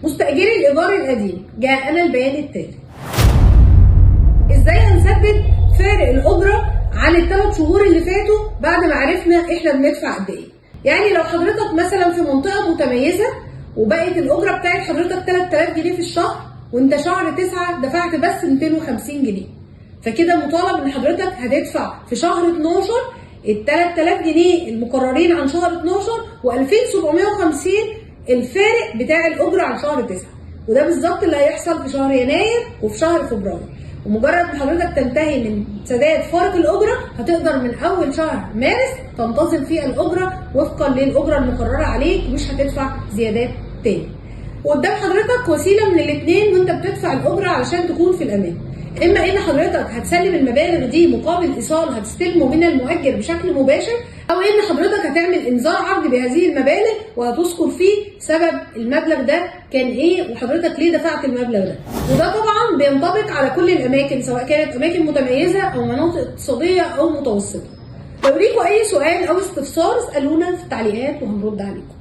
مستأجري الإيجار القديم جاءنا البيان التالي. ازاي هنثبت فارق الأجرة عن ال3 شهور اللي فاتوا بعد ما عرفنا احنا بندفع قد ايه؟ يعني لو حضرتك مثلا في منطقة متميزة وبقت الأجرة بتاعت حضرتك 3000 جنيه في الشهر وانت شهر 9 دفعت بس 250 جنيه، فكده مطالب ان حضرتك هتدفع في شهر 12 ال 3000 جنيه المقررين عن شهر 12 و2750 الفارق بتاع الأجرة عن شهر 9، وده بالظبط اللي هيحصل في شهر يناير وفي شهر فبراير. ومجرد ما حضرتك تنتهي من سداد فارق الأجرة هتقدر من أول شهر مارس تنتظم فيه الأجرة وفقا للأجرة المقررة عليك، مش هتدفع زيادات تاني. وقدام حضرتك وسيلة من الاتنين وانت بتدفع الأجرة علشان تكون في الأمان، إما إن حضرتك هتسلم المبالغ دي مقابل إيصال هتستلمه من المؤجر بشكل مباشر، أو إن حضرتك هتعمل إنذار عرض بهذه المبالغ وهتذكر فيه سبب المبلغ ده كان إيه وحضرتك ليه دفعت المبلغ ده. وده طبعا بينطبق على كل الأماكن سواء كانت أماكن متميزة أو مناطق اقتصادية أو متوسطة. لو ليكوا أي سؤال أو استفسار اسألونا في التعليقات وهنرد عليكم.